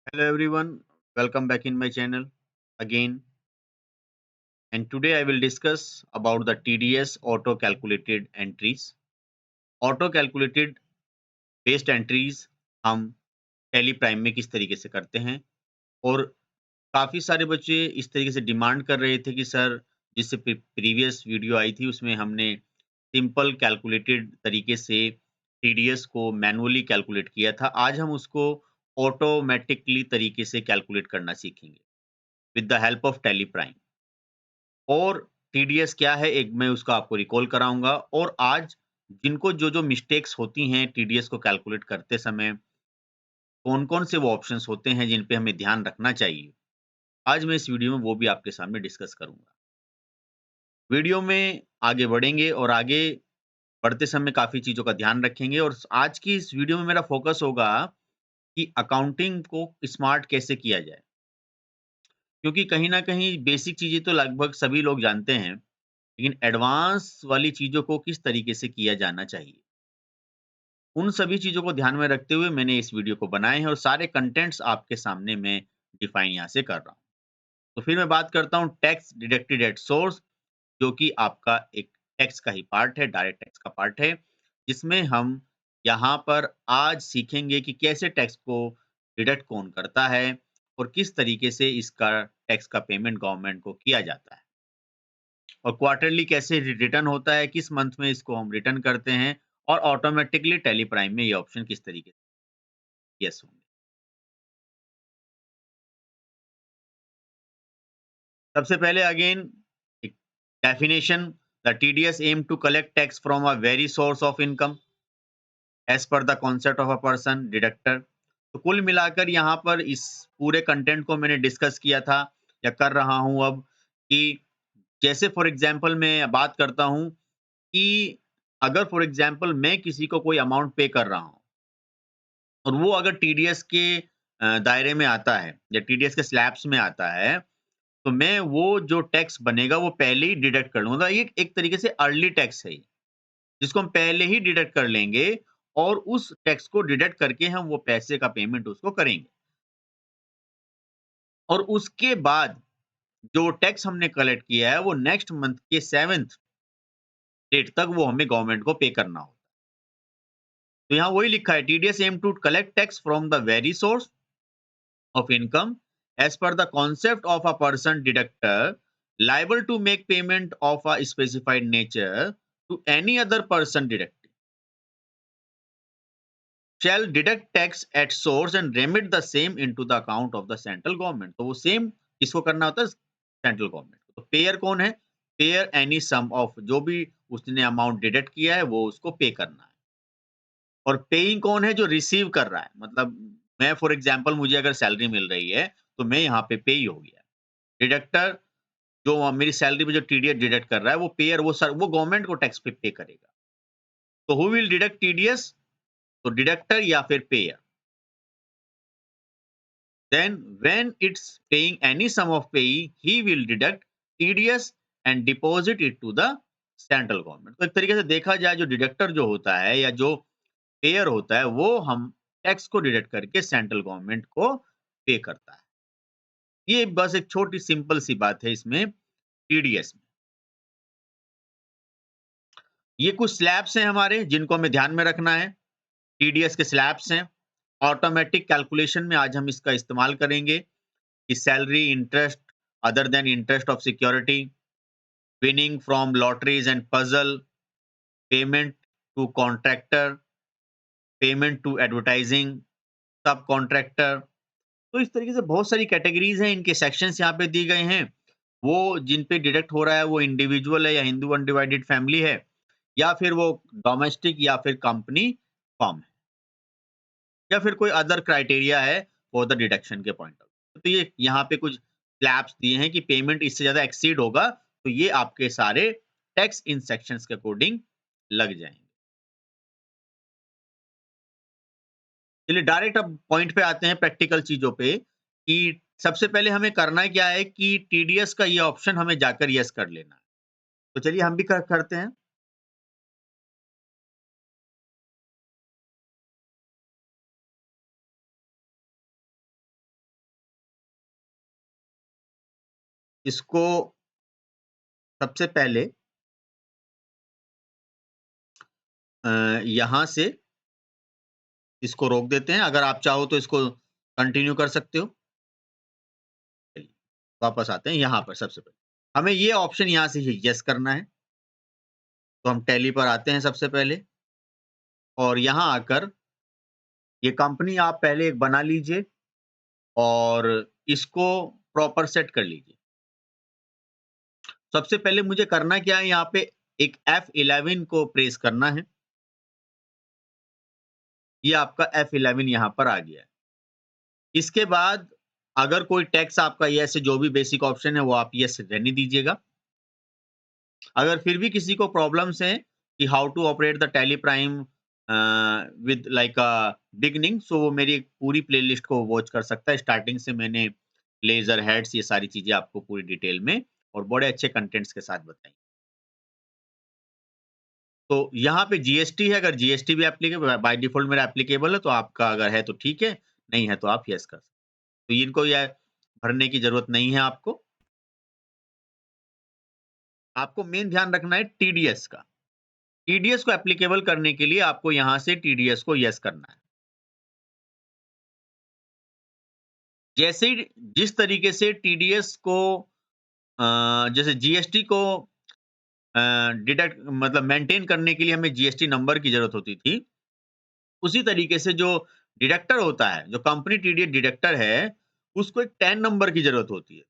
Hello everyone, welcome back in my channel again. And today I will discuss about the TDS auto calculated entries. Auto calculated based entries हम tally prime में किस तरीके से करते हैं और काफ़ी सारे बच्चे इस तरीके से डिमांड कर रहे थे कि सर जिससे प्रीवियस वीडियो आई थी उसमें हमने सिंपल कैलकुलेटेड तरीके से टीडीएस को मैनुअली कैलकुलेट किया था। आज हम उसको ऑटोमेटिकली तरीके से कैलकुलेट करना सीखेंगे with the help of tally prime. और टीडीएस क्या है एक मैं उसका आपको रिकॉल कराऊँगा और आज जिनको जो-जो मिस्टेक्स होती हैं टीडीएस को कैलकुलेट करते समय, कौन-कौन से वो ऑप्शंस होते हैं जिन पे हमें ध्यान रखना चाहिए, आज मैं इस वीडियो में वो भी आपके सामने डिस्कस करूँगा। वीडियो में आगे बढ़ेंगे और आगे बढ़ते समय काफ़ी चीज़ों का ध्यान रखेंगे और आज की इस वीडियो में मेरा फ़ोकस होगा कि अकाउंटिंग को स्मार्ट कैसे किया जाए। क्योंकि कहीं न कहीं बेसिक चीज़ें तो लगभग सभी लोग जानते हैं, लेकिन एडवांस वाली चीज़ों को किस तरीके से किया जाना चाहिए। उन सभी चीज़ों को ध्यान में रखते हुए मैंने इस वीडियो को बनाए हैं और सारे कंटेंट्स आपके सामने मैं डिफाइन यहाँ से कर रहा हूँ। तो फिर मैं बात करता हूँ टैक्स डिडक्टेड एट सोर्स, जो कि आपका एक टैक्स का ही पार्ट है, डायरेक्ट टैक्स का पार्ट है, जिसमें हम यहाँ पर आज सीखेंगे कि कैसे टैक्स को डिडक्ट कौन करता है और किस तरीके से इसका टैक्स का पेमेंट गवर्नमेंट को किया जाता है। और क्वार्टरली कैसे रिटर्न होता है, किस मंथ में इसको हम रिटर्न करते हैं और ऑटोमेटिकली टैली प्राइम में ये ऑप्शन किस तरीके से यस होंगे। सबसे पहले अगेन एक definition, the TDS aim to collect tax from a very source of income as per the concept of a person deductor. तो कुल मिलाकर यहाँ पर इस पूरे कंटेंट को मैंने डिस्कस किया था या कर रहा हूँ अब कि जैसे फॉर एग्जांपल मैं बात करता हूँ कि अगर फॉर एग्जांपल मैं किसी को कोई अमाउंट पे कर रहा हूँ और वो अगर टीडीएस के दायरे में आता है या टीडीएस के स्लैब्स में आता है, तो मैं वो जो टैक्स बनेगा वो पहले ही डिडक्ट कर लूँगा। ये एक तरीके से अर्ली टैक्स है ये, जिसको हम पहले ही डिडक्ट कर लेंगे और उस टैक्स को डिडक्ट करके हम वो पैसे का पेमेंट उसको करेंगे। और उसके बाद जो टैक्स हमने कलेक्ट किया है वो नेक्स्ट मंथ के 7th डेट तक वो हमें गवर्नमेंट को पे करना होगा। तो यहाँ वही लिखा है TDS aim to collect tax from the very source of income as per the concept of a person deductor liable to make payment of a specified nature to any other person deducting shall deduct tax at source and remit the same into the account of the central government। तो वो same किसको करना होता है? Central government को। तो pair कौन है? पेयर एनी सम ऑफ जो भी उसने अमाउंट डिडक्ट किया है वो उसको पे करना है। और पेइंग कौन है? जो रिसीव कर रहा है। मतलब मैं फॉर एग्जांपल मुझे अगर सैलरी मिल रही है तो मैं यहाँ पे पेयी हो गया। डिडक्टर जो मेरी सैलरी पे जो टीडीएस डिडक्ट कर रहा है वो पेयर वो गवर्नमेंट को टैक्स पे करेगा। तो हु विल डिडक्ट टीडीएस? तो डिडक्टर या फिर payer. Then when it's paying any sum of payee he will deduct TDS and deposit it to the central government. तो एक तरीके से देखा जाए जो डिडक्टर जो होता है या जो पेयर होता है वो हम टैक्स को डिडक्ट करके सेंट्रल गवर्नमेंट को पे करता है। ये बस एक छोटी सिंपल सी बात है इसमें टीडीएस में। ये कुछ स्लैब्स हैं हमारे जिनको हमें ध्यान में रखना है। टीडीएस के स्लैब्स हैं। ऑटोमेटिक कैलकुलेशन में आज हम इसका इस्तेमाल करेंगे कि salary, interest other than interest of security, winning from lotteries and puzzle, payment to contractor, payment to advertising, subcontractor. तो इस तरीके से बहुत सारी कैटेगरीज हैं, इनके सेक्शंस यहाँ पे दिए गए हैं। वो जिन पे डिडक्ट हो रहा है वो इंडिविजुअल है या हिंदू अनडिवाइडेड फैमिली है या फिर वो डोमेस्टिक या फिर कंपनी फॉर्म है या फिर कोई अदर क्राइटेरिया है फॉर द डिडक्शन के पॉइंट ऑफ व्यू। तो ये यहाँ पे कुछ स्लैब्स दिए हैं कि पेमेंट इससे ज्यादा एक्सीड होगा तो ये आपके सारे टैक्स इन सेक्शंस के अकॉर्डिंग लग जाएंगे। चलिए डायरेक्ट अब पॉइंट पे आते हैं प्रैक्टिकल चीजों पे कि सबसे पहले हमें करना क्या है कि टीडीएस का ये ऑप्शन हमें जाकर यस कर लेना है। तो चलिए हम भी करते हैं। इसको सबसे पहले यहाँ से इसको रोक देते हैं। अगर आप चाहो तो इसको कंटिन्यू कर सकते हो। चलिए, वापस आते हैं यहाँ पर सबसे पहले। हमें ये ऑप्शन यहाँ से यस करना है। तो हम टैली पर आते हैं सबसे पहले और यहाँ आकर ये कंपनी आप पहले एक बना लीजिए और इसको प्रॉपर सेट कर लीजिए। सबसे पहले मुझे करना क्या है, यहाँ पे एक F11 को प्रेस करना है। ये आपका F11 यहाँ पर आ गया है। इसके बाद अगर कोई टैक्स आपका यस है, जो भी बेसिक ऑप्शन है वो आप यस रहने दीजिएगा। अगर फिर भी किसी को प्रॉब्लम्स हैं कि how to operate the Tally Prime with like beginning, so वो मेरी एक पूरी प्लेलिस्ट को वॉच कर सकता है। स्टार्टिंग से मैंने लेजर हेड्स ये सारी चीजें आपको पूरी डिटेल में और बड़े अच्छे कंटेंट्स के साथ बताई। तो यहाँ पे जीएसटी है, अगर जीएसटी भी एप्लीकेबल बाय डिफॉल्ट मेरा एप्लीकेबल है तो आपका अगर है तो ठीक है, नहीं है तो आप यस कर सकते हैं। तो इनको ये भरने की जरूरत नहीं है आपको। आपको मेन ध्यान रखना है टीडीएस का। टीडीएस को एप्लीकेबल करने के लिए आपको यहाँ से टीडीएस को यस करना है। जैसे ही जिस तरीके से टीडीएस को जैसे जीएसटी को डिडक्ट मतलब मेंटेन करने के लिए हमें जीएसटी नंबर की जरूरत होती थी, उसी तरीके से जो डिडक्टर होता है, जो कंपनी टीडीएस डिडक्टर है, उसको एक टैन नंबर की जरूरत होती है।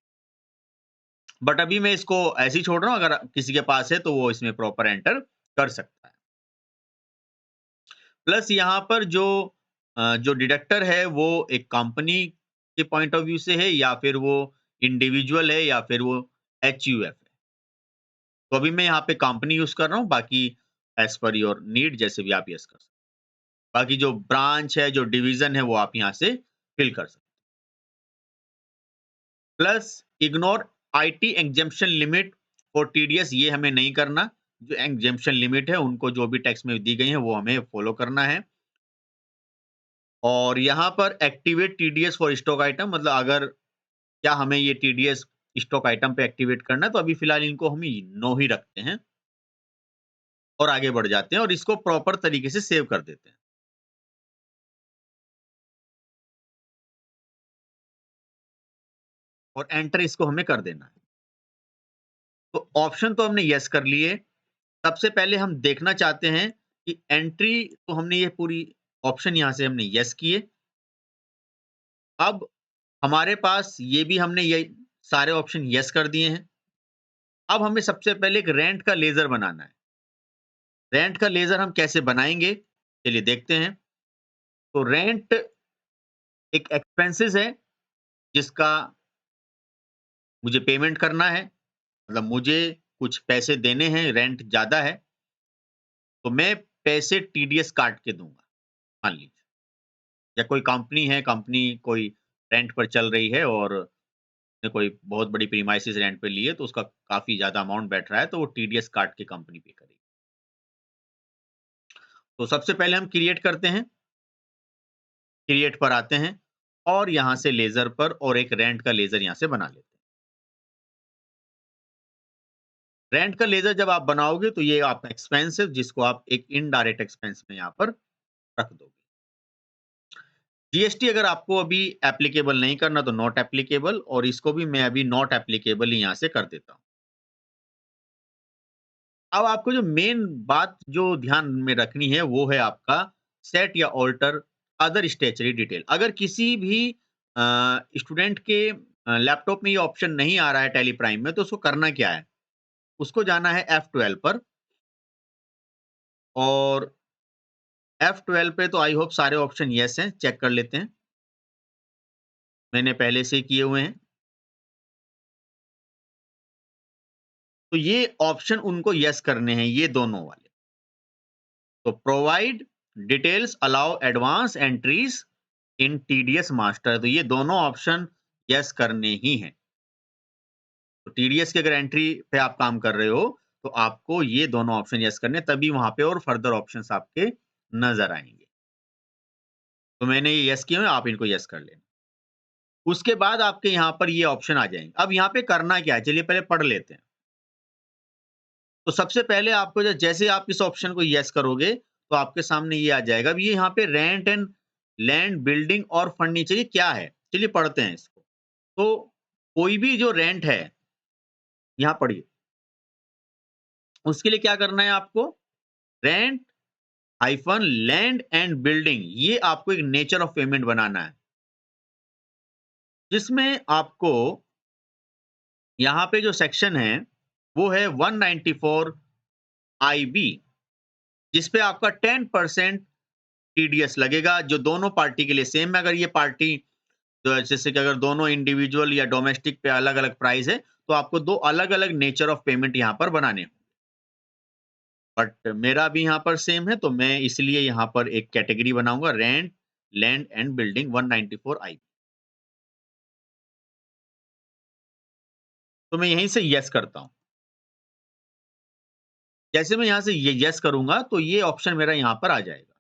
बट अभी मैं इसको ऐसे ही छोड़ रहा हूँ, अगर किसी के पास है तो वो इसमें प्रॉपर एंटर कर सकता है। प्लस यहाँ पर जो डिडक्टर है वो एक कंपनी के पॉइंट ऑफ व्यू से है या फिर वो इंडिविजुअल है या फिर वो एचयूएफ है। तो अभी मैं यहाँ पे कंपनी यूज कर रहा हूँ, बाकी एज पर योर नीड जैसे भी आप यस कर सकते हैं। बाकी जो ब्रांच है, जो डिवीजन है वो आप यहाँ से फिल कर सकते हैं। Plus ignore IT exemption limit for TDS, ये हमें नहीं करना। जो एग्जेम्पशन लिमिट है उनको जो भी टैक्स में दी गई है वो हमें फॉलो करना है। और यहाँ पर activate TDS for stock item, मतलब अगर क्या हमें ये टीडीएस स्टॉक आइटम पे एक्टिवेट करना है, तो अभी फिलहाल इनको हम नो ही रखते हैं और आगे बढ़ जाते हैं और इसको प्रॉपर तरीके से सेव कर देते हैं। और एंटर इसको हमें कर देना है। तो ऑप्शन तो हमने यस कर लिए। सबसे पहले हम देखना चाहते हैं कि एंट्री, तो हमने ये पूरी ऑप्शन यहाँ से हमने यस किए। अब हमारे पास ये भी हमने ये सारे ऑप्शन यस कर दिए हैं। अब हमें सबसे पहले एक रेंट का लेजर बनाना है। रेंट का लेजर हम कैसे बनाएंगे, चलिए देखते हैं। तो रेंट एक एक्सपेंसेस है जिसका मुझे पेमेंट करना है, मतलब मुझे कुछ पैसे देने हैं, रेंट ज़्यादा है, तो मैं पैसे टीडीएस काट के दूँगा, मान लीजिए। या कोई कंपनी है, कंपनी कोई रेंट पर चल रही है और उसने कोई बहुत बड़ी प्रीमाइसेस रेंट पे ली है, तो उसका काफ़ी ज़्यादा अमाउंट बैठ रहा है, तो वो टीडीएस काट के कंपनी पे करेगी। तो सबसे पहले हम क्रिएट करते हैं, क्रिएट पर आते हैं और यहाँ से लेज़र पर और एक रेंट का लेज़र यहाँ से बना लेते हैं। रेंट का लेज़र जब आप बनाओगे तो ये आपका एक्सपेंस है जिसको आप एक इनडायरेक्ट एक्सपेंस में यहाँ पर रख दोगे। जीएसटी अगर आपको अभी एप्लीकेबल नहीं करना तो नॉट एप्लीकेबल, और इसको भी मैं अभी नॉट एप्लीकेबल ही यहाँ से कर देता हूँ। अब आपको जो मेन बात जो ध्यान में रखनी है वो है आपका सेट या ऑल्टर अदर स्टेचरी डिटेल। अगर किसी भी स्टूडेंट के लैपटॉप में ये ऑप्शन नहीं आ रहा है टैली प्राइम में, तो उसको करना क्या है, उसको जाना है F12 पर और F12 पे तो आई होप सारे ऑप्शन यस हैं, चेक कर लेते हैं। मैंने पहले से ही किए हुए हैं। तो ये ऑप्शन उनको यस करने हैं, ये दोनों वाले। तो provide details allow advance entries in TDS master, तो ये दोनों ऑप्शन यस करने ही हैं। तो टीडीएस की अगर एंट्री पे आप काम कर रहे हो तो आपको ये दोनों ऑप्शन यस करने, तभी वहां पे और फर्दर ऑप्शंस आपके नजर आएंगे। तो मैंने ये यस किए हैं, आप इनको यस कर लेना। उसके बाद आपके यहाँ पर ये ऑप्शन आ जाएँगे। अब यहाँ पे करना क्या है? चलिए पहले पढ़ लेते हैं। तो सबसे पहले आपको जैसे आप इस ऑप्शन को येस करोगे, तो आपके सामने ये आ जाएगा। अब ये यहाँ पे रेंट एंड लैंड, बिल्डिंग और फर्नीचर ये क्या है? चलिए पढ़ते हैं इसको। तो कोई भी जो रेंट है, यहाँ पढ़िए। उसके लिए क्या करना है आपको? Rent hyphen land and building, ये आपको एक नेचर ऑफ पेमेंट बनाना है। जिसमें आपको यहाँ पे जो सेक्शन है, वो है 194 आईबी, जिस पे आपका 10% टीडीएस लगेगा, जो दोनों पार्टी के लिए सेम है। अगर ये पार्टी जो है, जैसे कि अगर दोनों इंडिविजुअल या डोमेस्टिक पे अलग-अलग प्राइस है, तो आपको 2 अलग-अलग नेचर ऑफ पेमेंट यहाँ पर बनाने हैं। बट मेरा भी यहाँ पर सेम है, तो मैं इसलिए यहाँ पर एक कैटेगरी बनाऊँगा, रेंट, लैंड एंड बिल्डिंग 194 आई। तो मैं यहीं से येस करता हूँ। जैसे मैं यहाँ से ये येस करूँगा, तो ये ऑप्शन मेरा यहाँ पर आ जाएगा।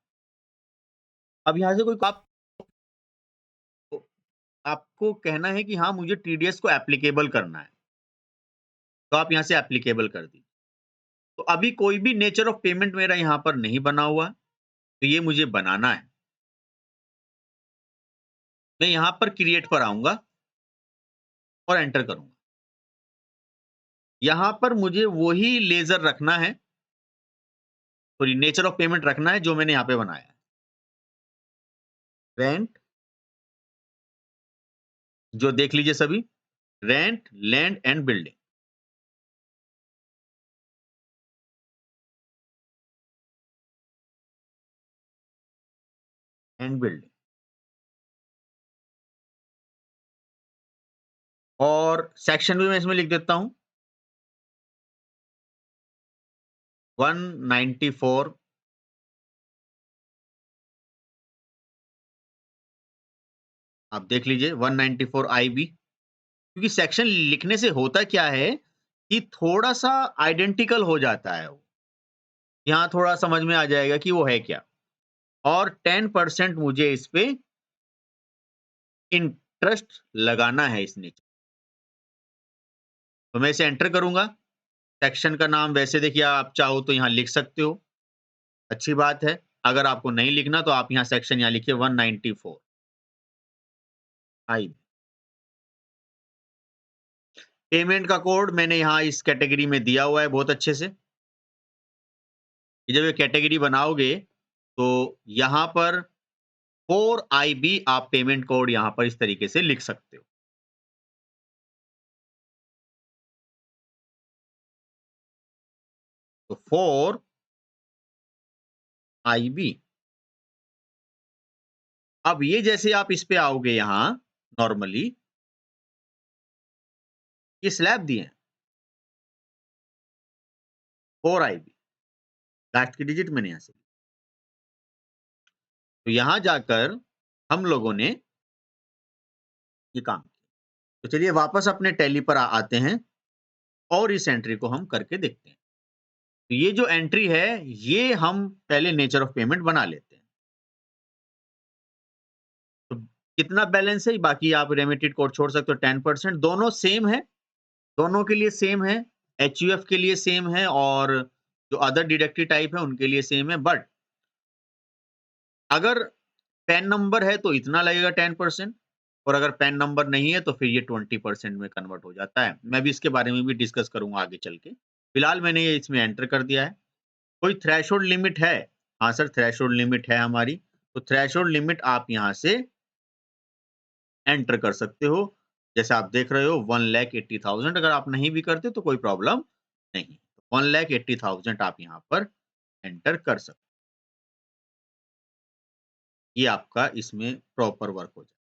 अब यहाँ से कोई आपको कहना है कि हाँ, मुझे टीडीएस को एप्लीकेबल करना है, तो आप यहाँ से एप्लीकेबल कर दीजिए। तो अभी कोई भी नेचर ऑफ पेमेंट मेरा यहाँ पर नहीं बना हुआ है, तो ये मुझे बनाना है। मैं यहाँ पर क्रिएट पर आऊँगा और एंटर करूँगा। यहाँ पर मुझे वही लेज़र रखना है, सॉरी नेचर ऑफ पेमेंट रखना है जो मैंने यहाँ पे बनाया है। रेंट, जो देख लीजिए सभी, rent, land and building and building. और सेक्शन भी मैं इसमें लिख देता हूँ, 194 आप देख लीजिए 194 आईबी, क्योंकि सेक्शन लिखने से होता क्या है कि थोड़ा-सा आइडेंटिकल हो जाता है वो। यहाँ थोड़ा समझ में आ जाएगा कि वो है क्या। और 10% मुझे इस पे इंटरेस्ट लगाना है इस नीचे। तो मैं इसे एंटर करूँगा। सेक्शन का नाम वैसे देखिए आप चाहो तो यहाँ लिख सकते हो, अच्छी बात है। अगर आपको नहीं लिखना तो आप यहाँ सेक्शन यहाँ लिखिए 194 आई। पेमेंट का कोड मैंने यहाँ इस कैटेगरी में दिया हुआ है बहुत अच्छे से। कि जब ये कैटेगरी बनाओगे तो यहाँ पर 4 आईबी आप पेमेंट कोड यहाँ पर इस तरीके से लिख सकते हो। तो 4 आईबी। अब ये जैसे आप इस पे आओगे यहाँ नॉर्मली, ये स्लैब दिए हैं 4 आईबी, लास्ट की डिजिट मैंने यहाँ से। तो यहाँ जाकर हम लोगों ने ये काम किया। तो चलिए वापस अपने टैली पर आते हैं और इस एंट्री को हम करके देखते हैं। तो ये जो एंट्री है, ये हम पहले नेचर ऑफ पेमेंट बना लेते हैं। तो कितना बैलेंस है, बाकी आप रेमिटेड कोड छोड़ सकते हो 10%, दोनों सेम है, दोनों के लिए सेम है, एचयूएफ के लिए सेम है और जो अदर डिडक्टिव टाइप है उनके लिए सेम है। बट अगर पैन नंबर है तो इतना लगेगा 10%, और अगर पैन नंबर नहीं है तो फिर ये 20% में कन्वर्ट हो जाता है। मैं भी इसके बारे में भी डिस्कस करूँगा आगे चल के। फिलहाल मैंने ये इसमें एंटर कर दिया है। कोई थ्रेशोल्ड लिमिट है? हाँ सर, थ्रेशोल्ड लिमिट है हमारी। तो थ्रेशोल्ड लिमिट आप यहाँ से एंटर कर सकते हो। जैसे आप देख रहे हो 1,80,000, अगर आप नहीं भी करते तो कोई प्रॉब्लम नहीं। 1,80,000 आप यहाँ पर एंटर कर सकते हो। ये आपका इसमें प्रॉपर वर्क हो जाए।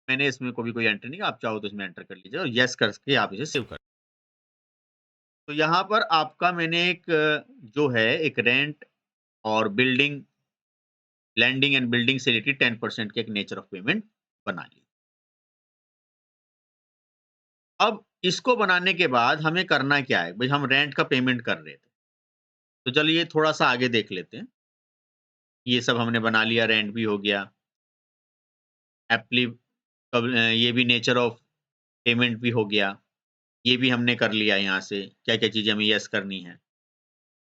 मैंने इसमें कोई एंटर नहीं किया, आप चाहो तो इसमें एंटर कर लीजिए और येस करके आप इसे सेव कर। तो यहाँ पर आपका मैंने एक जो है एक रेंट और बिल्डिंग, लैंडिंग एंड बिल्डिंग से रिलेटेड 10% के एक नेचर ऑफ पेमेंट बना ली। अब इसको बनाने के बाद हमें करना क्या है? भई हम रेंट का पेमेंट कर रहे थे। तो चलिए थोड़ा-सा आगे देख लेते हैं। ये सब हमने बना लिया, रेंट भी हो गया, एप्ली ये भी नेचर ऑफ पेमेंट भी हो गया, ये भी हमने कर लिया यहाँ से, क्या-क्या चीज़ें हमें येस करनी है।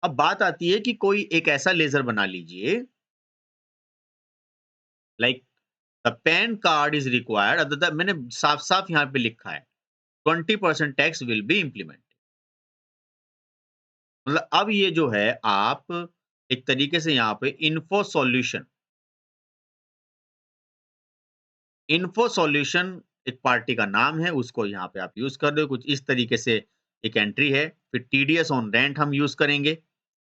अब बात आती है कि कोई एक ऐसा लेज़र बना लीजिए, like the pan card is required मैंने साफ-साफ यहाँ पे लिखा है, 20% टैक्स विल बी इम्प्लीमेंटेड। मतलब अब ये जो है आप एक तरीके से यहाँ पे इन्फो सॉल्यूशन एक पार्टी का नाम है, उसको यहाँ पे आप यूज़ कर रहे हो। कुछ इस तरीके से एक एंट्री है, फिर टीडीएस ऑन रेंट हम यूज़ करेंगे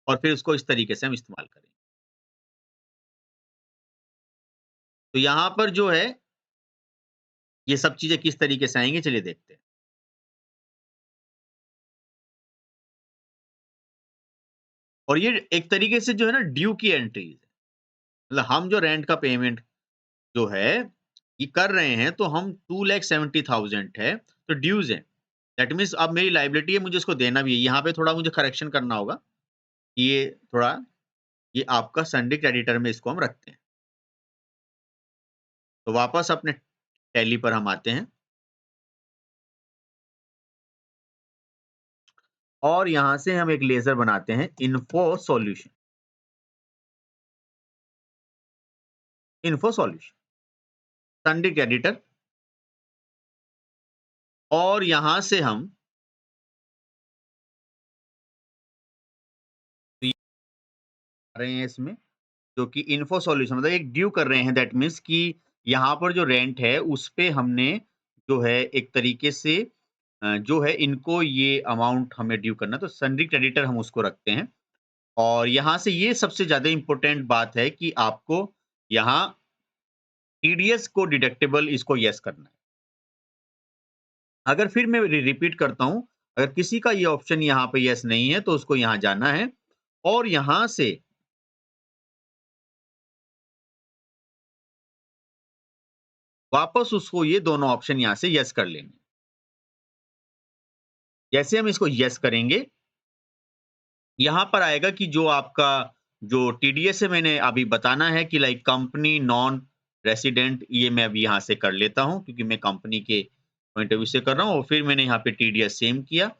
और फिर उसको इस तरीके से हम इस्तेमाल करेंगे। तो यहाँ पर जो है, ये सब चीज़ें किस तरीके से आएँगी, चलिए देखते हैं। और ये एक तरीके से जो है ना ड्यू की एंट्रीज़ है। मतलब हम जो रेंट का पेमेंट जो है, ये कर रहे हैं तो हम 2,70,000 है, तो ड्यूज़ हैं। दैट मीन्स अब मेरी लायबिलिटी है, मुझे इसको देना भी है। यहाँ पे थोड़ा मुझे करेक्शन करना होगा। ये थोड़ा ये आपका संडे क्रेडिटर में इसको हम रखते हैं। तो वापस अपने टैली पर हम आते हैं और यहाँ से हम एक लेज़र बनाते हैं इन्फो सॉल्यूशन, संडे क्रेडिटर और यहाँ से हम रहे हैं इसमें, जो कि इन्फो सॉल्यूशन मतलब एक ड्यू कर रहे हैं, दैट मीन्स कि यहाँ पर जो रेंट है उस पे हमने जो है एक तरीके से जो है इनको ये अमाउंट हमें ड्यू करना है, तो सन्डी क्रेडिटर हम उसको रखते हैं। और यहाँ से ये सबसे ज़्यादा इम्पोर्टेंट बात है कि आपको यहाँ टीडीएस को डिडक्टिबल इसको येस करना है। अगर फिर मैं रिपीट करता हूँ, अगर किसी का ये ऑप्शन यहाँ पे येस नहीं है, तो उसको यहाँ जाना है और यहाँ से वापस उसको ये दोनों ऑप्शन यहाँ से येस कर लेंगे। जैसे हम इसको येस करेंगे, यहाँ पर आएगा कि जो आपका जो टीडीएस है मैंने अभी बताना है कि लाइक कंपनी नॉन रेसिडेंट, ये मैं अभी यहाँ से कर लेता हूँ क्योंकि मैं कंपनी के पॉइंट ऑफ व्यू से कर रहा हूँ और फिर मैंने यहाँ पे टीडीएस सेम किया।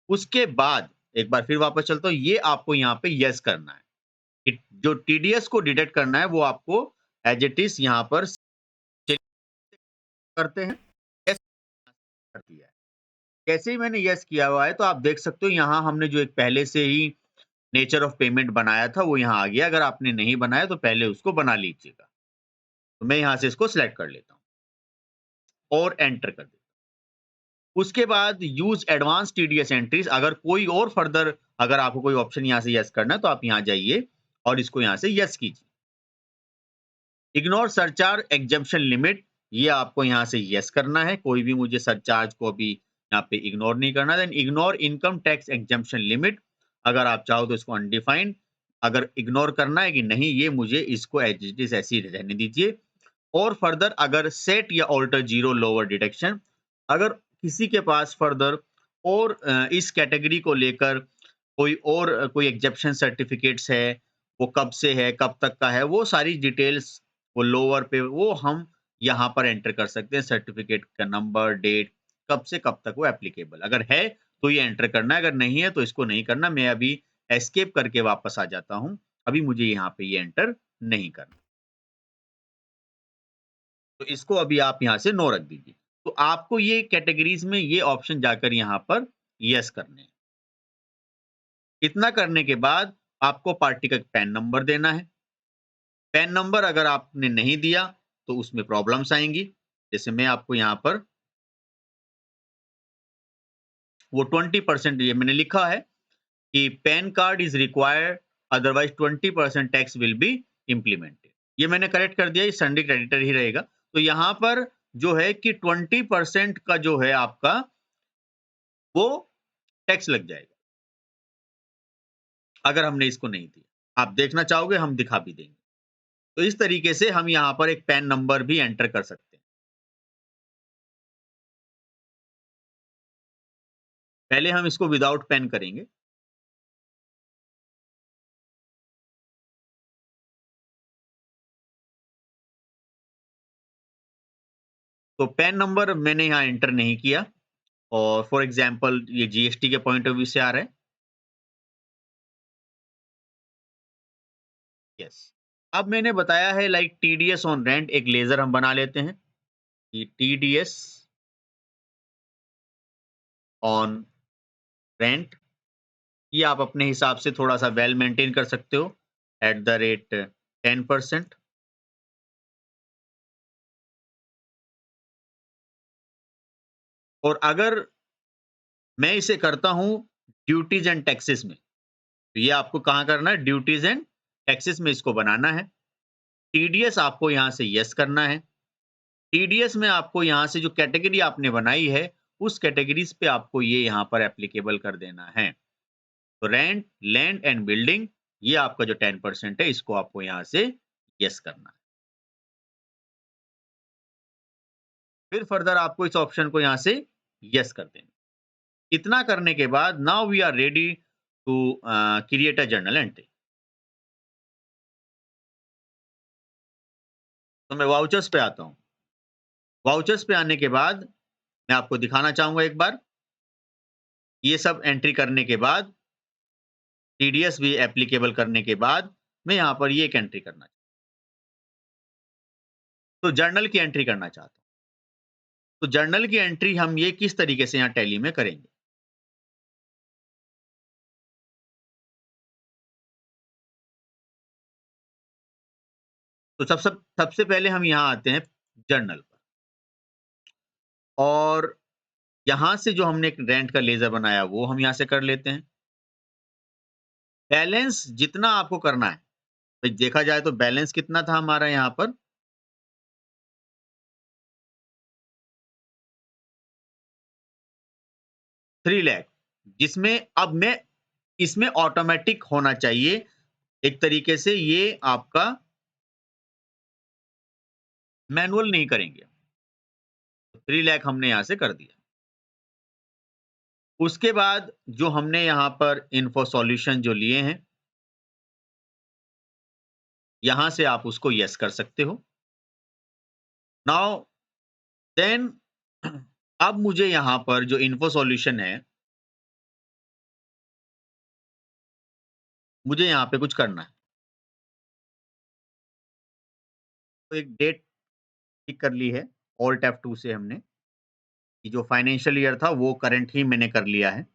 उसके बाद एक बार फिर वापस चलता हूँ, ये आपको यहाँ पे येस करना है। जो टीडीएस को डिडक्ट करना है वो आपको एज इट इज़ यहाँ पर करते हैं, येस कर दिया है। जैसे ही मैंने येस किया हुआ है तो आप देख सकते हो यहाँ हमने जो एक पहले से ही नेचर ऑफ पेमेंट बनाया था वो यहाँ आ गया। अगर आपने नहीं बनाया तो पहले उसको बना लीजिएगा। तो मैं यहाँ से इसको सिलेक्ट कर लेता हूँ और एंटर कर देता हूँ। उसके बाद यूज़ एडवांस टीडीएस एंट्रीज़, अगर कोई और फर्दर अगर आपको कोई ऑप्शन यहाँ से येस करना है तो आप यहाँ जाइए और इसको यहाँ से येस कीजिए। इग्नोर सरचार्ज एग्जम्पशन लिमिट, ये आपको यहाँ से येस करना है। कोई भी मुझे सरचार्ज को अभी यहाँ पे इग्नोर नहीं करना। Then ignore income tax exemption limit, अगर आप चाहो तो इसको अनडिफाइंड अगर इग्नोर करना है कि नहीं, ये मुझे इसको एज इट इज़ ऐसे ही रहने दीजिए। और फर्दर अगर सेट या ऑल्टर जीरो लोअर डिडक्शन, अगर किसी के पास फर्दर और इस कैटेगरी को लेकर कोई और कोई एग्जेप्शन सर्टिफिकेट्स है, वो कब से है, कब तक का है, वो सारी डिटेल्स वो लोअर पे वो हम यहाँ पर एंटर कर सकते हैं। सर्टिफिकेट का नंबर, डेट, कब से कब तक वो एप्लीकेबल, अगर है तो ये एंटर करना है, अगर नहीं है तो इसको नहीं करना। मैं अभी एस्केप करके वापस आ जाता हूँ। अभी मुझे यहाँ पे ये एंटर नहीं करना। तो इसको अभी आप यहाँ से नो रख दीजिए। तो आपको ये कैटेगरीज़ में ये ऑप्शन जाकर यहाँ पर येस करने हैं। इतना करने के बाद आपको पार्टी का पैन नंबर देना है। पैन नंबर अगर आपने नहीं दिया तो उसमें प्रॉब्लम्स आएँगी। जैसे मैं आपको यहाँ पर वो 20% ये मैंने लिखा है कि pan card is required, otherwise 20% tax will be implemented. ये मैंने करेक्ट कर दिया, ये संडे क्रेडिटर ही रहेगा। तो यहाँ पर जो है कि 20% का जो है आपका वो टैक्स लग जाएगा, अगर हमने इसको नहीं दिया। आप देखना चाहोगे हम दिखा भी देंगे। तो इस तरीके से हम यहाँ पर एक पैन नंबर भी एंटर कर सकते हैं। पहले हम इसको विदाउट पेन करेंगे। तो पैन नंबर मैंने यहाँ एंटर नहीं किया और फॉर एग्जांपल ये जीएसटी के पॉइंट ऑफ व्यू से आ रहा है। यस। अब मैंने बताया है लाइक टीडीएस ऑन रेंट एक लेजर हम बना लेते हैं कि टीडीएस ऑन रेंट, ये आप अपने हिसाब से थोड़ा-सा वेल मेंटेन कर सकते हो एट द रेट 10%। और अगर मैं इसे करता हूँ ड्यूटीज़ एंड टैक्सेस में, तो ये आपको कहाँ करना है? ड्यूटीज़ एंड टैक्सेस में इसको बनाना है। टीडीएस आपको यहाँ से येस करना है। टीडीएस में आपको यहाँ से जो कैटेगरी आपने बनाई है, उस कैटेगरीज़ पे आपको ये यहाँ पर एप्लीकेबल कर देना है। तो रेंट, लैंड एंड बिल्डिंग, ये आपका जो 10% है, इसको आपको यहाँ से येस करना है। फिर फर्दर आपको इस ऑप्शन को यहाँ से येस कर देना। इतना करने के बाद now we are ready to create a journal entry. तो मैं वाउचर्स पे आता हूँ। वाउचर्स पे आने के बाद मैं आपको दिखाना चाहूँगा एक बार, ये सब एंट्री करने के बाद, टीडीएस भी एप्लीकेबल करने के बाद, मैं यहाँ पर ये एक एंट्री करना तो जर्नल की एंट्री करना चाहता हूँ। तो जर्नल की एंट्री हम ये किस तरीके से यहाँ टैली में करेंगे? तो सबसे पहले हम यहाँ आते हैं जर्नल पर और यहाँ से जो हमने एक रेंट का लेज़र बनाया वो हम यहाँ से कर लेते हैं। बैलेंस जितना आपको करना है, तो देखा जाए तो बैलेंस कितना था हमारा यहाँ पर 3 लाख, जिसमें अब मैं इसमें ऑटोमैटिक होना चाहिए। एक तरीके से ये आपका मैनुअल नहीं करेंगे। 3 लाख हमने यहाँ से कर दिया। उसके बाद जो हमने यहाँ पर इन्फो सॉल्यूशन जो लिए हैं, यहाँ से आप उसको येस कर सकते हो। नाउ देन अब मुझे यहाँ पर जो इन्फो सॉल्यूशन है, मुझे यहाँ पे कुछ करना है। तो एक डेट टिक कर ली है, ऑल्ट F2 से हमने, कि जो फाइनेंशियल ईयर था वो करंट ही मैंने कर लिया है,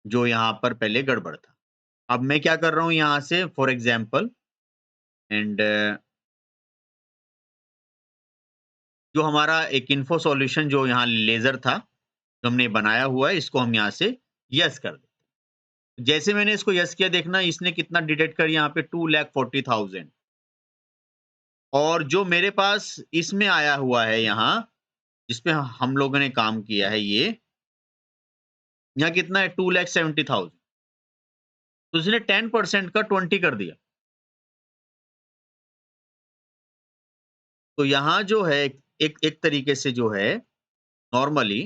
जो यहाँ पर पहले गड़बड़ था। अब मैं क्या कर रहा हूँ यहाँ से फॉर एग्जांपल एंड जो हमारा एक इन्फो सॉल्यूशन जो यहाँ लेज़र था, जो हमने बनाया हुआ है, इसको हम यहाँ से येस कर दें। जैसे मैंने इसको येस किया, देखना इसने कितना डिडक्ट कर यहाँ पे 2,40,000 और जो मेरे पास इसमें आया हुआ है यहाँ, जिसपे हम लोगों ने काम किया है ये, यहाँ कितना है 2,70,000, तो इसने 10% का 20 कर दिया। तो यहाँ जो है एक एक तरीके से जो है नॉर्मली,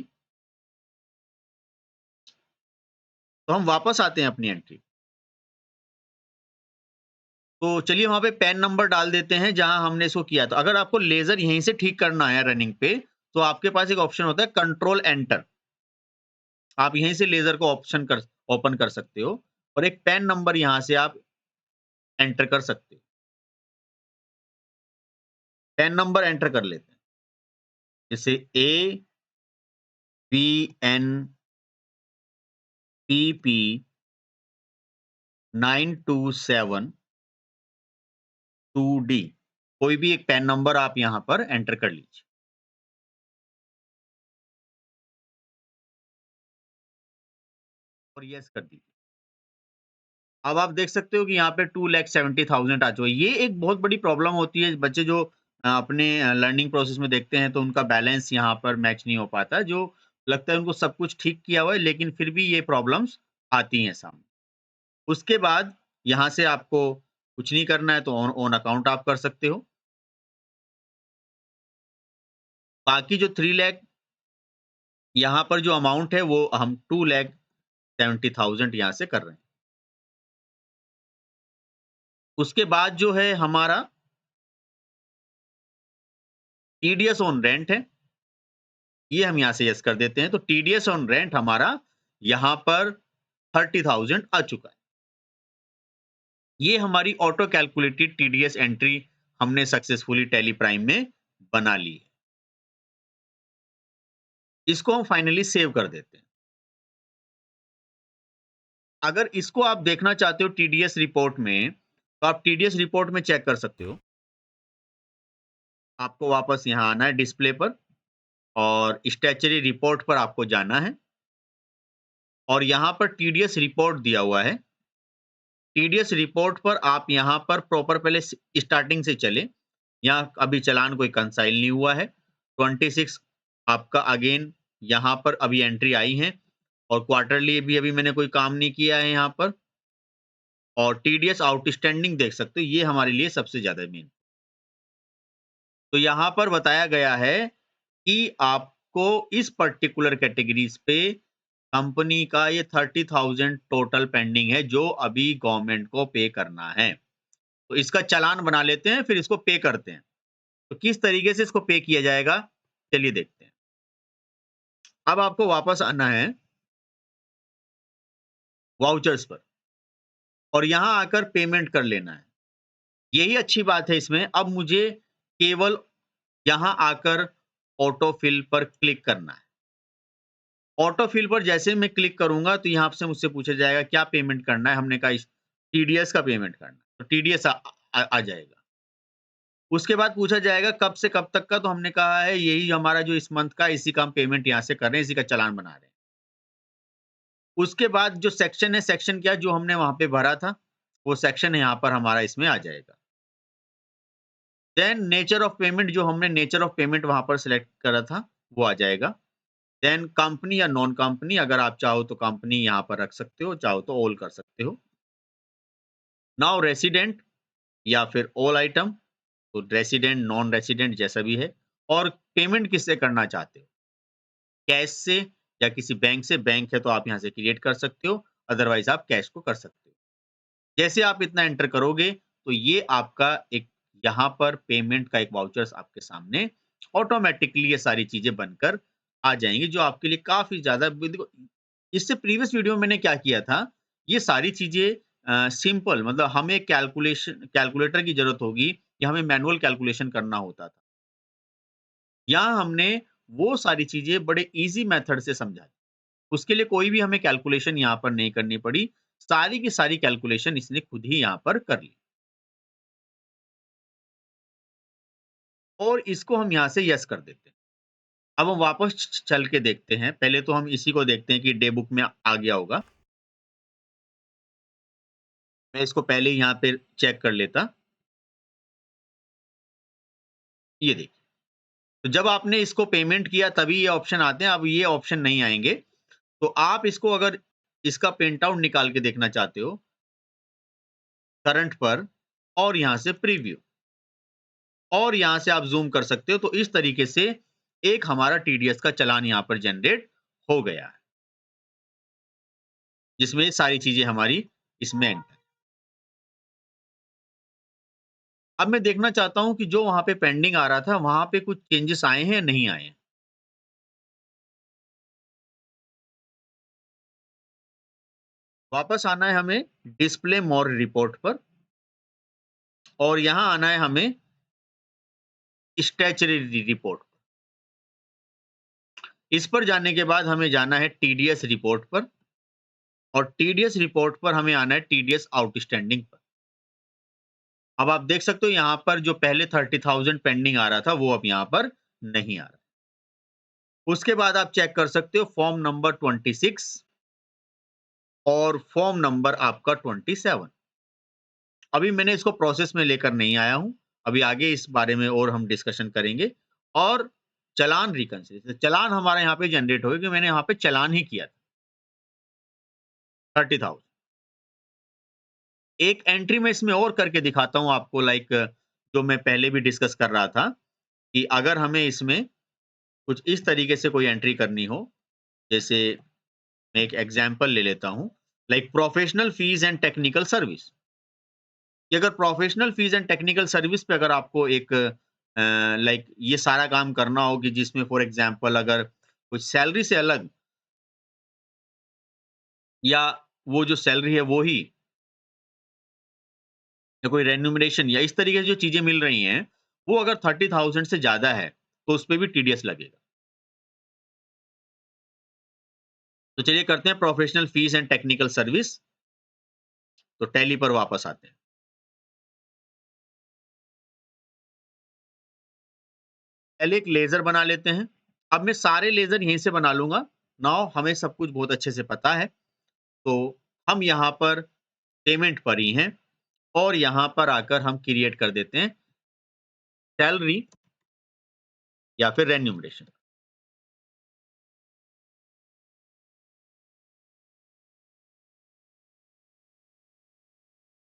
तो हम वापस आते हैं अपनी एंट्री। तो चलिए वहाँ पे पैन नंबर डाल देते हैं जहाँ हमने इसको किया था। अगर आपको लेज़र यहीं से ठीक करना है रनिंग पे, तो आपके पास एक ऑप्शन होता है कंट्रोल एंटर। आप यहीं से लेज़र को ओपन कर सकते हो और एक पैन नंबर यहाँ से आप एंटर कर सकते हो। पैन नंबर एंटर कर लेते हैं। जैसे AVNPP 9272D, कोई भी एक पैन नंबर आप यहाँ पर एंटर कर लीजिए और यस कर दीजिए। अब आप देख सकते हो कि यहाँ पे 2,70,000 आ चुका है। ये एक बहुत बड़ी प्रॉब्लम होती है, बच्चे जो अपने लर्निंग प्रोसेस में देखते हैं तो उनका बैलेंस यहाँ पर मैच नहीं हो पाता, जो लगता है उनको सब कुछ ठीक किया हुआ है, लेकिन फिर भी ये प्रॉब्लम्स आती हैं सामने। उसके बाद यहाँ से आपको कुछ नहीं करना है तो ऑन ऑन अकाउंट आप कर सकते हो। बाकी जो 3 लाख यहाँ पर जो अमाउंट है वो हम 2,70,000 यहाँ से कर रहे हैं। उसके बाद जो है हमारा टीडीएस ऑन रेंट है, ये हम यहाँ से यस कर देते हैं। तो टीडीएस ऑन रेंट हमारा यहाँ पर 30,000 आ चुका है। ये हमारी ऑटो कैलकुलेटेड टीडीएस एंट्री हमने सक्सेसफुली टैली प्राइम में बना ली है। इसको हम फाइनली सेव कर देते हैं। अगर इसको आप देखना चाहते हो टीडीएस रिपोर्ट में, तो आप टीडीएस रिपोर्ट में चेक कर सकते हो। आपको वापस यहाँ आना है डिस्प्ले पर और स्टैच्यूटरी रिपोर्ट पर आपको जाना है और यहाँ पर टीडीएस रिपोर्ट दिया हुआ है। टीडीएस रिपोर्ट पर आप यहाँ पर प्रॉपर पहले स्टार्टिंग से चले। यहाँ अभी चालान कोई कंसाइल नहीं हुआ है। 26 आपका अगेन यहाँ पर अभी एंट्री आई है और क्वार्टरली भी अभी मैंने कोई काम नहीं किया है यहाँ पर। और टीडीएस आउटस्टैंडिंग देख सकते हो, ये हमारे लिए सबसे ज्यादा मेन। तो यहाँ पर बताया गया है कि आपको इस पर्टिकुलर कैटेगरीज पे कंपनी का ये 30,000 टोटल पेंडिंग है जो अभी गवर्नमेंट को पे करना है। तो इसका चालान बना लेते हैं, फिर इसको पे करते हैं। तो किस तरीके से इसको पे किया जाएगा, चलिए देखते हैं। अब आपको वापस आना है वाउचर्स पर और यहाँ आकर पेमेंट कर लेना है। यही अच्छी बात है इसमें। अब मुझे केवल यहाँ आकर ऑटो फिल पर क्लिक करना है। ऑटो फिल पर जैसे मैं क्लिक करूंगा तो यहाँ से मुझसे पूछा जाएगा क्या पेमेंट करना है। हमने कहा टीडीएस का पेमेंट करना है, तो टीडीएस आ जाएगा। उसके बाद पूछा जाएगा कब से कब तक का, तो हमने कहा है यही हमारा जो इस मंथ का, इसी का हम पेमेंट यहाँ से कर रहे हैं, इसी का चालान बना रहे हैं। उसके बाद जो सेक्शन है, सेक्शन क्या जो हमने वहां पे भरा था वो सेक्शन यहाँ पर हमारा इसमें आ जाएगा। देन नेचर ऑफ पेमेंट, जो हमने नेचर ऑफ पेमेंट वहां पर सिलेक्ट करा था वो आ जाएगा। देन कंपनी या नॉन कंपनी, अगर आप चाहो तो कंपनी यहाँ पर रख सकते हो, चाहो तो ऑल कर सकते हो। नाउ रेसिडेंट या फिर ऑल आइटम, तो रेसिडेंट नॉन रेसिडेंट जैसा भी है। और पेमेंट किससे करना चाहते हो, कैश से या किसी बैंक से। बैंक है तो आप यहाँ से क्रिएट कर सकते हो, अदरवाइज आप कैश को कर सकते हो। जैसे आप इतना एंटर करोगे तो ये आपका एक यहाँ पर पेमेंट का एक वाउचर्स आपके सामने ऑटोमेटिकली ये सारी चीजें बनकर आ जाएंगी, जो आपके लिए काफी ज्यादा। देखो इससे प्रीवियस वीडियो में मैंने क्या किया था, ये सारी चीजें सिंपल, मतलब हमें कैलकुलेटर की जरूरत होगी या हमें मैनुअल कैलकुलेशन करना होता था। यहाँ हमने वो सारी चीजें बड़े इजी मेथड से समझा दी। उसके लिए कोई भी हमें कैलकुलेशन यहाँ पर नहीं करनी पड़ी, सारी की सारी कैलकुलेशन इसने खुद ही यहाँ पर कर ली। और इसको हम यहाँ से यस कर देते हैं। अब हम वापस चल के देखते हैं। पहले तो हम इसी को देखते हैं कि डे बुक में आ गया होगा। मैं इसको पहले ही यहाँ पे चेक कर लेता। ये देखिए, तो जब आपने इसको पेमेंट किया तभी ये ऑप्शन आते हैं, अब ये ऑप्शन नहीं आएंगे। तो आप इसको अगर इसका प्रिंट आउट निकाल के देखना चाहते हो करंट पर, और यहाँ से प्रीव्यू, और यहाँ से आप ज़ूम कर सकते हो, तो इस तरीके से एक हमारा टीडीएस का चालान यहाँ पर जनरेट हो गया है, जिसमें ये सारी चीज़ें हमारी इसमें एंटर। अब मैं देखना चाहता हूँ कि जो वहाँ पे पेंडिंग आ रहा था, वहाँ पे कुछ चेंजेस आए हैं या नहीं आए हैं। वापस आना है हमें डिस्प्ले मोर रिपोर्ट पर और यहाँ आना है हमें स्टैच्यूटरी रिपोर्ट। इस पर जाने के बाद हमें जाना है टीडीएस रिपोर्ट पर और टीडीएस रिपोर्ट पर हमें आना है टीडीएस आउटस्टैंडिंग पर। अब आप देख सकते हो यहाँ पर जो पहले 30,000 पेंडिंग आ रहा था वो अब यहाँ पर नहीं आ रहा। उसके बाद आप चेक कर सकते हो फॉर्म नंबर 26 और फॉर्म नंबर आपका 27। अभी मैंने इसको प्रोसेस में लेकर नहीं आया हूं, अभी आगे इस बारे में और हम डिस्कशन करेंगे। और चालान रिकंसिलिएशन, चालान हमारा यहाँ पे जनरेट होगा कि मैंने यहाँ पे चालान ही किया था 30,000। एक एंट्री में इसमें और करके दिखाता हूँ आपको, लाइक जो मैं पहले भी डिस्कस कर रहा था कि अगर हमें इसमें कुछ इस तरीके से कोई एंट्री करनी हो, जैसे मैं एक एग्जांपल ले लेता हूँ, like professional fees and technical service. कि अगर professional fees and technical service पे अगर आपको एक लाइक ये सारा काम करना हो कि जिसमें फॉर एग्जांपल अगर कुछ सैलरी से अलग या वो जो सैलरी है वो ही या कोई रेन्यूमरेशन या इस तरीके से जो चीज़ें मिल रही हैं, वो अगर 30,000 से ज़्यादा है, तो उसपे भी टीडीएस लगेगा। तो चलिए करते हैं professional fees and technical service. तो टैली पर वापस आते हैं। पहले एक लेज़र बना लेते हैं। अब मैं सारे लेज़र यहीं से बना लूँगा। नाउ हमें सब कुछ बहुत अच्छे से पता है। तो हम यहाँ पर पेमेंट पर ही हैं और यहाँ पर आकर हम क्रिएट कर देते हैं सैलरी या फिर रेन्यूमरेशन।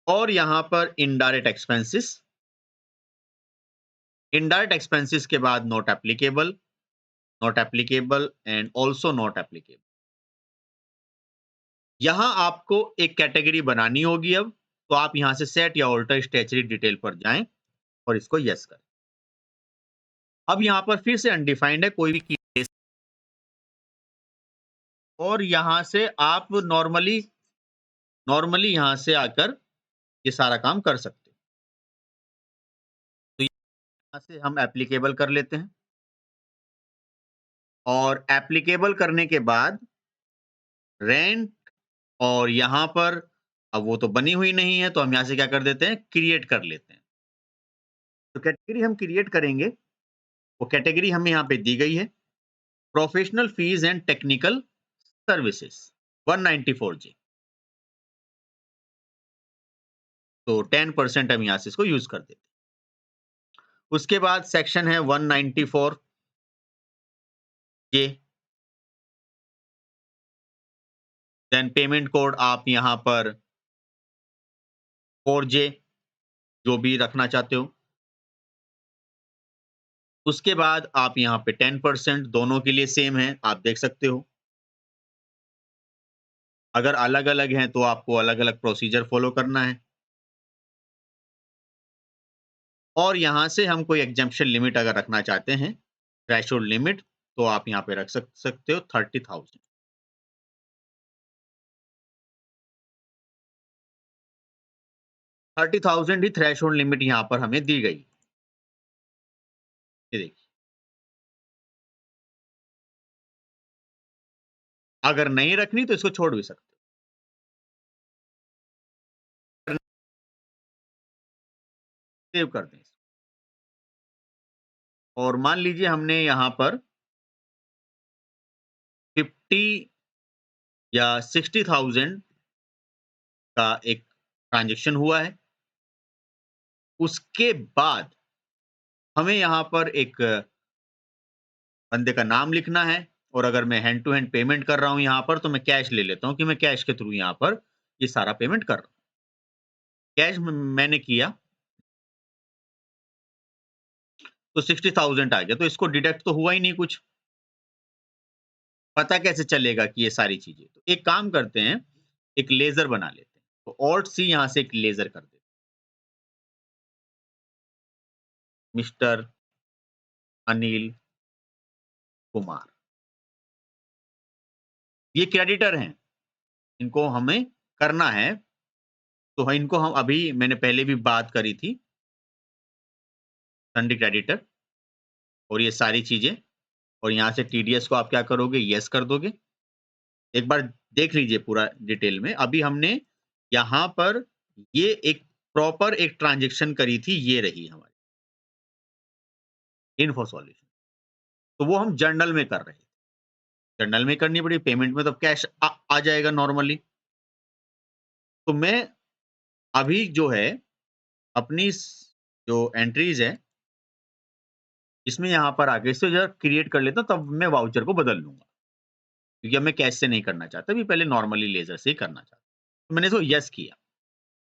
और यहाँ पर इनडायरेक्ट एक्सपेंसेस, इनडायरेक्ट एक्सपेंसेस के बाद not applicable and also not applicable. यहाँ आपको एक कैटेगरी बनानी होगी अब, तो आप यहाँ से सेट या ऑल्टर स्टैच्यूटरी डिटेल पर जाएँ और इसको येस करें। अब यहाँ पर फिर से अनडिफाइंड है, कोई भी की और यहाँ से आप नॉर्मली नॉर्मली यहाँ से आकर ये सारा काम कर सकते हो। तो यहाँ से हम एप्लीकेबल कर लेते हैं और एप्लीकेबल करने के बाद रेंट और यहाँ पर अब वो तो बनी हुई नहीं है, तो हम यहाँ से क्या कर देते हैं, क्रिएट कर लेते हैं। तो कैटेगरी हम क्रिएट करेंगे, वो कैटेगरी हमें यहाँ पे दी गई है, professional fees and technical services 194 जी। तो 10% हम यहाँ से इसको यूज कर देते हैं। उसके बाद सेक्शन है 194 जे, देन पेमेंट कोड आप यहाँ पर 4J जो भी रखना चाहते हो। उसके बाद आप यहाँ पे 10% दोनों के लिए सेम है, आप देख सकते हो। अगर अलग-अलग हैं तो आपको अलग-अलग प्रोसीजर फॉलो करना है। और यहाँ से हम कोई एग्जम्पशन लिमिट अगर रखना चाहते हैं, थ्रेशोल्ड लिमिट, तो आप यहाँ पे रख सकते हो 30,000। 30,000 ही थ्रेशोल्ड लिमिट यहाँ पर हमें दी गई। ये देखिए। अगर नहीं रखनी तो इसको छोड़ भी सकते हो। सेव कर दें इसको। और मान लीजिए हमने यहाँ पर 50 या 60,000 का एक ट्रांज़ैक्शन हुआ है। उसके बाद हमें यहाँ पर एक बंदे का नाम लिखना है और अगर मैं हैंड टू हैंड पेमेंट कर रहा हूँ यहाँ पर, तो मैं कैश ले लेता हूँ कि मैं कैश के थ्रू यहाँ पर ये सारा पेमेंट कर रहा हूँ। कैश में मैंने किया, तो 60,000 आ गया, तो इसको डिडक्ट तो हुआ ही नहीं कुछ। पता कैसे चलेगा कि ये सारी चीज़ें? तो एक काम करते हैं, एक लेज़र बना लेते हैं। तो ऑल्ट सी यहाँ से एक लेज़र कर देते हैं। मिस्टर अनिल कुमार। ये क्रेडिटर हैं, इनको हमें करना है, तो इनको हम अभी मैंने पहले भी बात करी थी, सन्डी क्रेडिटर और ये सारी चीज़ें और यहाँ से टीडीएस को आप क्या करोगे? येस कर दोगे। एक बार देख लीजिए पूरा डिटेल में। अभी हमने यहाँ पर ये एक प्रॉपर एक ट्रांज़ैक्शन करी थी, ये रही हमारी इन्फो सॉल्यूशन। तो वो हम जर्नल में कर रहे थे। जर्नल में करनी पड़ी, पेमेंट में तो कैश आ जाएगा नॉर्मली। तो मैं अभी जो है अपनी जो एंट्रीज़ है, इसमें यहाँ पर आके इससे ज़रा क्रिएट कर लेता हूँ, तब मैं वाउचर को बदल लूँगा। क्योंकि अब मैं कैश से नहीं करना चाहता, अभी पहले नॉर्मली लेज़र से ही करना चाहता हूँ। तो मैंने इसको येस किया।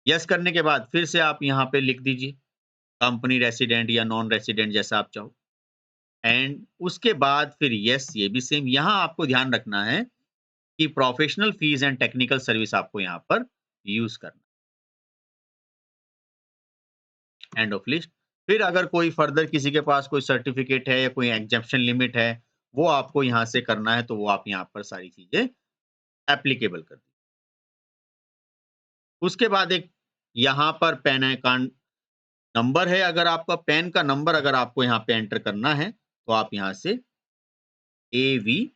येस करने के बाद फिर से आप यहाँ पे लिख दीजिए, कंपनी रेसिडेंट या नॉन रेसिडेंट जैसा आप चाहो एंड उसके बाद फिर येस, ये भी सेम। यहाँ आपको ध्यान रखना है कि professional fees and technical service आपको यहाँ पर यूज़ करना है। End of list. फिर अगर कोई फर्दर किसी के पास कोई सर्टिफिकेट है या कोई एग्जेम्पशन लिमिट है, वो आपको यहाँ से करना है, तो वो आप यहाँ पर सारी चीज़ें एप्लीकेबल कर दी। उसके बाद एक यहाँ पर पैन अकाउंट नंबर है, अगर आपका पैन का नंबर अगर आपको यहाँ पे एंटर करना है, तो आप यहाँ से AVNPP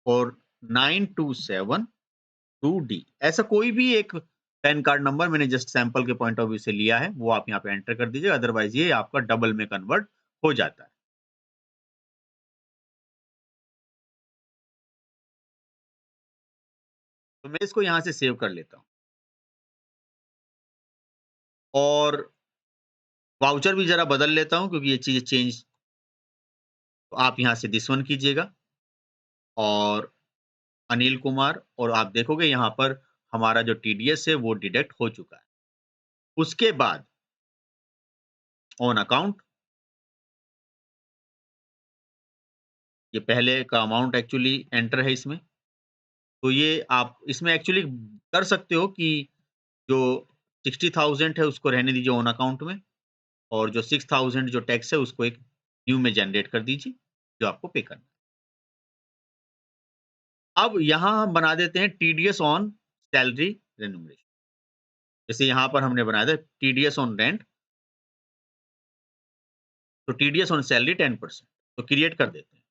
और 9272D ऐसा कोई भी एक पैन कार्ड नंबर मैंने जस्ट सैंपल के पॉइंट ऑफ व्यू से लिया है, वो आप यहाँ पे एंटर कर दीजिए, अदरवाइज़ ये आपका डबल में कन्वर्ट हो जाता है। तो मैं इसको यहाँ से सेव कर लेता हूँ और वाउचर भी ज़रा बदल लेता हूँ क्योंकि ये चीज़ें चेंज तो आप यहाँ से दिस वन कीजिएगा और अनिल कुमार और आप देखोगे यहाँ पर हमारा जो टीडीएस है वो डिडक्ट हो चुका है। उसके बाद ऑन अकाउंट ये पहले का अमाउंट एक्चुअली एंटर है इसमें। तो ये आप इसमें एक्चुअली कर सकते हो कि जो 60,000 है उसको रहने दीजिए ऑन अकाउंट में और जो 6,000 जो टैक्स है उसको एक न्यू में जनरेट कर दीजिए, जो आपको पे करना है। अब यहाँ हम बना देते हैं टीडीएस ऑन सैलरी रेन्यूमरेशन। जैसे यहाँ पर हमने बनाया था टीडीएस ऑन रेंट, तो टीडीएस ऑन सैलरी 10% तो क्रिएट कर देते हैं।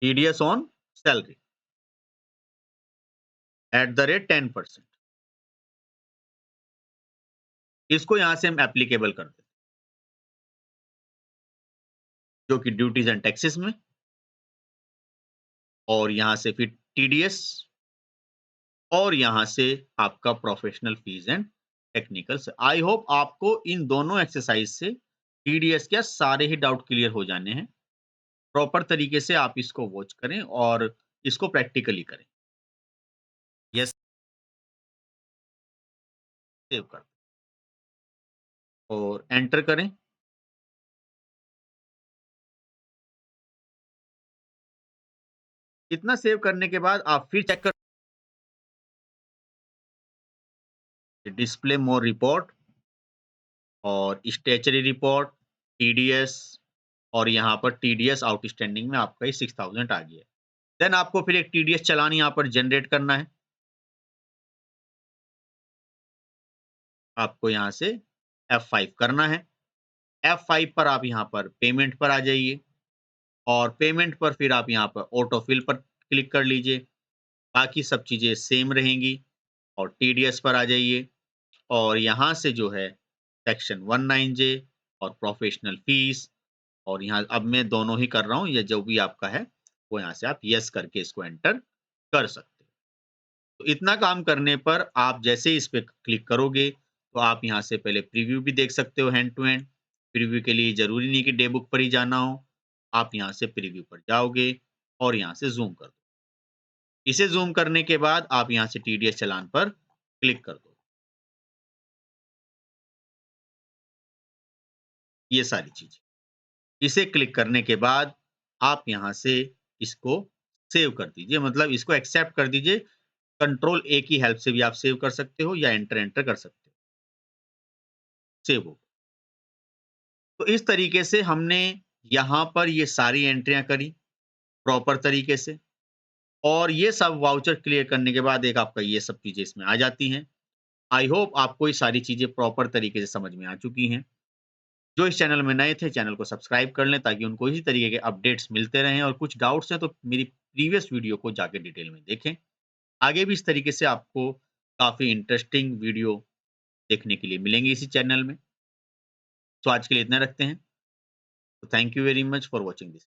TDS on salary at the rate 10%। इसको यहाँ से हम एप्लीकेबल कर देते हैं, जो कि ड्यूटीज एंड टैक्सेस में और यहाँ से फिर टीडीएस और यहाँ से आपका professional fees and technicals. I hope आपको इन दोनों एक्सरसाइज से टीडीएस के सारे ही डाउट क्लियर हो जाने हैं। प्रॉपर तरीके से आप इसको वॉच करें और इसको प्रैक्टिकली करें। यस, सेव कर और एंटर करें। इतना सेव करने के बाद आप फिर चेक कर डिस्प्ले मोर रिपोर्ट और स्टेचरी रिपोर्ट, टीडीएस और यहाँ पर टीडीएस आउटस्टैंडिंग में आपका ये 6,000 आ गया है। देन आपको फिर एक टीडीएस चालान यहाँ पर जनरेट करना है। आपको यहाँ से F5 करना है। F5 पर आप यहाँ पर पेमेंट पर आ जाइए और पेमेंट पर फिर आप यहाँ पर ऑटो फिल पर क्लिक कर लीजिए। बाकी सब चीज़ें सेम रहेंगी और टीडीएस पर आ जाइए और यहाँ से जो है सेक्शन 19 जे और प्रोफेशनल फीस और यहाँ अब मैं दोनों ही कर रहा हूँ, या जो भी आपका है वो यहाँ से आप यस करके इसको एंटर कर सकते हो। तो इतना काम करने पर आप जैसे ही इस पे क्लिक करोगे तो आप यहाँ से पहले प्रीव्यू भी देख सकते हो हैंड टू हैंड। प्रीव्यू के लिए ज़रूरी नहीं कि डे बुक पर ही जाना हो, आप यहाँ से प्रीव्यू पर जाओगे और यहाँ से ज़ूम कर दो। इसे ज़ूम करने के बाद आप यहाँ से टीडीएस चालान पर क्लिक कर दो। ये सारी चीज़ें। इसे क्लिक करने के बाद आप यहाँ से इसको सेव कर दीजिए, मतलब इसको एक्सेप्ट कर दीजिए। कंट्रोल ए की हेल्प से भी आप सेव कर सकते हो या एंटर एंटर कर सकते हो। सेव हो। तो इस तरीके से हमने यहाँ पर ये सारी एंट्रियाँ करी प्रॉपर तरीके से और ये सब वाउचर क्लियर करने के बाद एक आपका ये सब चीज़ें इसमें आ जाती हैं। आई होप आपको ये सारी चीज़ें प्रॉपर तरीके से समझ में आ चुकी हैं। जो इस चैनल में नए थे, चैनल को सब्सक्राइब कर लें ताकि उनको इसी तरीके के अपडेट्स मिलते रहें और कुछ डाउट्स हैं तो मेरी प्रीवियस वीडियो को जाके डिटेल में देखें। आगे भी इस तरीके से आपको काफ़ी इंटरेस्टिंग वीडियो देखने के लिए मिलेंगी इसी चैनल में। तो आज के लिए इतना रखते हैं। तो thank you very much for watching this.